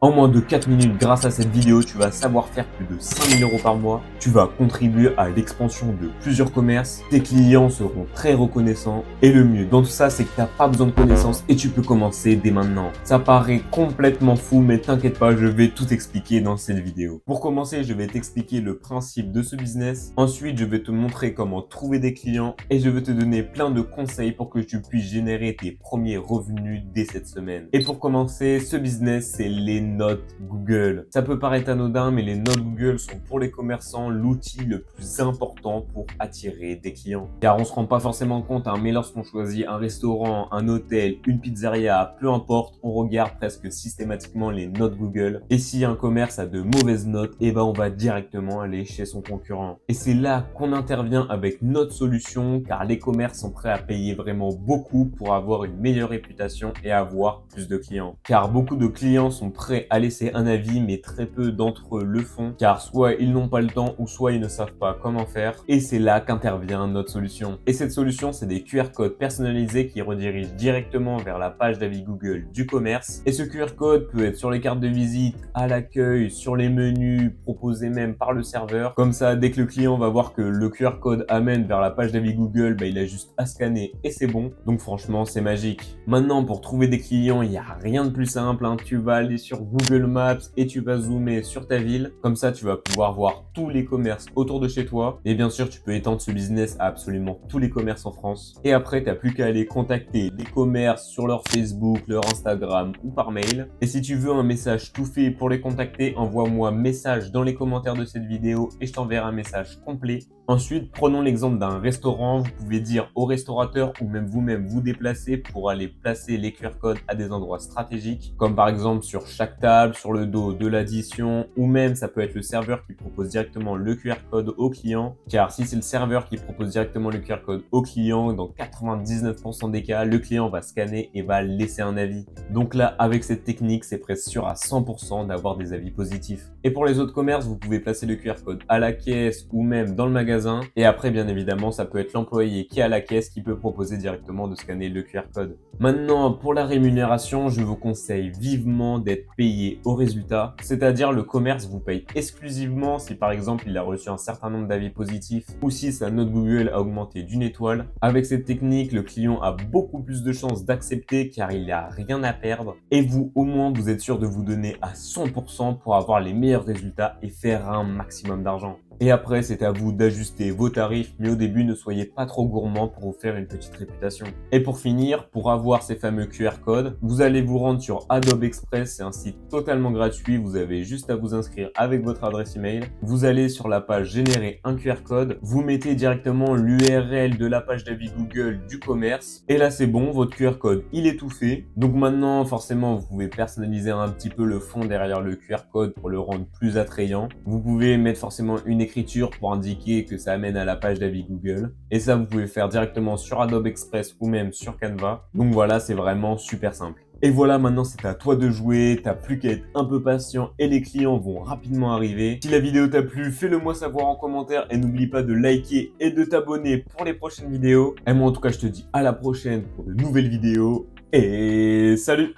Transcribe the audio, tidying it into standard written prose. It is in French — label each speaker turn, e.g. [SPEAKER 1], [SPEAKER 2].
[SPEAKER 1] En moins de 4 minutes, grâce à cette vidéo, tu vas savoir faire plus de 5000 euros par mois. Tu vas contribuer à l'expansion de plusieurs commerces. Tes clients seront très reconnaissants. Et le mieux dans tout ça, c'est que tu n'as pas besoin de connaissances et tu peux commencer dès maintenant. Ça paraît complètement fou, mais t'inquiète pas, je vais tout expliquer dans cette vidéo. Pour commencer, je vais t'expliquer le principe de ce business. Ensuite, je vais te montrer comment trouver des clients et je vais te donner plein de conseils pour que tu puisses générer tes premiers revenus dès cette semaine. Et pour commencer, ce business, c'est les notes Google. Ça peut paraître anodin, mais les notes Google sont pour les commerçants l'outil le plus important pour attirer des clients. Car on se rend pas forcément compte, hein, mais lorsqu'on choisit un restaurant, un hôtel, une pizzeria, peu importe, on regarde presque systématiquement les notes Google. Et si un commerce a de mauvaises notes, eh ben on va directement aller chez son concurrent. Et c'est là qu'on intervient avec notre solution, car les commerces sont prêts à payer vraiment beaucoup pour avoir une meilleure réputation et avoir plus de clients. Car beaucoup de clients sont prêts à laisser un avis, mais très peu d'entre eux le font, car soit ils n'ont pas le temps ou soit ils ne savent pas comment faire. Et c'est là qu'intervient notre solution. Et cette solution, c'est des QR codes personnalisés qui redirigent directement vers la page d'avis Google du commerce. Et ce QR code peut être sur les cartes de visite, à l'accueil, sur les menus, proposés même par le serveur. Comme ça, dès que le client va voir que le QR code amène vers la page d'avis Google, il a juste à scanner et c'est bon. Donc franchement, c'est magique. Maintenant, pour trouver des clients, il n'y a rien de plus simple, hein. Tu vas aller sur Google Maps et tu vas zoomer sur ta ville. Comme ça, tu vas pouvoir voir tous les commerces autour de chez toi. Et bien sûr, tu peux étendre ce business à absolument tous les commerces en France. Et après, tu n'as plus qu'à aller contacter les commerces sur leur Facebook, leur Instagram ou par mail. Et si tu veux un message tout fait pour les contacter, envoie-moi message dans les commentaires de cette vidéo et je t'enverrai un message complet. Ensuite, prenons l'exemple d'un restaurant. Vous pouvez dire au restaurateur ou même vous-même vous déplacer pour aller placer les QR codes à des endroits stratégiques, comme par exemple sur chaque table, sur le dos de l'addition, ou même ça peut être le serveur qui propose directement le QR code au client. Car si c'est le serveur qui propose directement le QR code au client, dans 99% des cas, le client va scanner et va laisser un avis. Donc là, avec cette technique, c'est presque sûr à 100% d'avoir des avis positifs. Et pour les autres commerces, vous pouvez placer le QR code à la caisse ou même dans le magasin. Et après, bien évidemment, ça peut être l'employé qui est à la caisse qui peut proposer directement de scanner le QR code. Maintenant, pour la rémunération, je vous conseille vivement d'être payé au résultat. C'est-à-dire, le commerce vous paye exclusivement si par exemple il a reçu un certain nombre d'avis positifs ou si sa note Google a augmenté d'une étoile. Avec cette technique, le client a beaucoup plus de chances d'accepter car il n'a rien à perdre. Et vous, au moins, vous êtes sûr de vous donner à 100% pour avoir les meilleurs résultats et faire un maximum d'argent. Et après, c'est à vous d'ajuster vos tarifs, mais au début, ne soyez pas trop gourmand pour vous faire une petite réputation. Et pour finir, pour avoir ces fameux QR codes, vous allez vous rendre sur Adobe Express, c'est un site totalement gratuit, vous avez juste à vous inscrire avec votre adresse email. Vous allez sur la page générer un QR code, vous mettez directement l'URL de la page d'avis Google du commerce, et là c'est bon, votre QR code il est tout fait. Donc maintenant, forcément, vous pouvez personnaliser un petit peu le fond derrière le QR code pour le rendre plus attrayant. Vous pouvez mettre forcément une écriture pour indiquer que ça amène à la page d'avis Google. Et ça, vous pouvez faire directement sur Adobe Express ou même sur Canva. Donc voilà, c'est vraiment super simple. Et voilà, maintenant c'est à toi de jouer, t'as plus qu'à être un peu patient et les clients vont rapidement arriver. Si la vidéo t'a plu, fais-le moi savoir en commentaire et n'oublie pas de liker et de t'abonner pour les prochaines vidéos. Et moi en tout cas, je te dis à la prochaine pour de nouvelles vidéos et salut!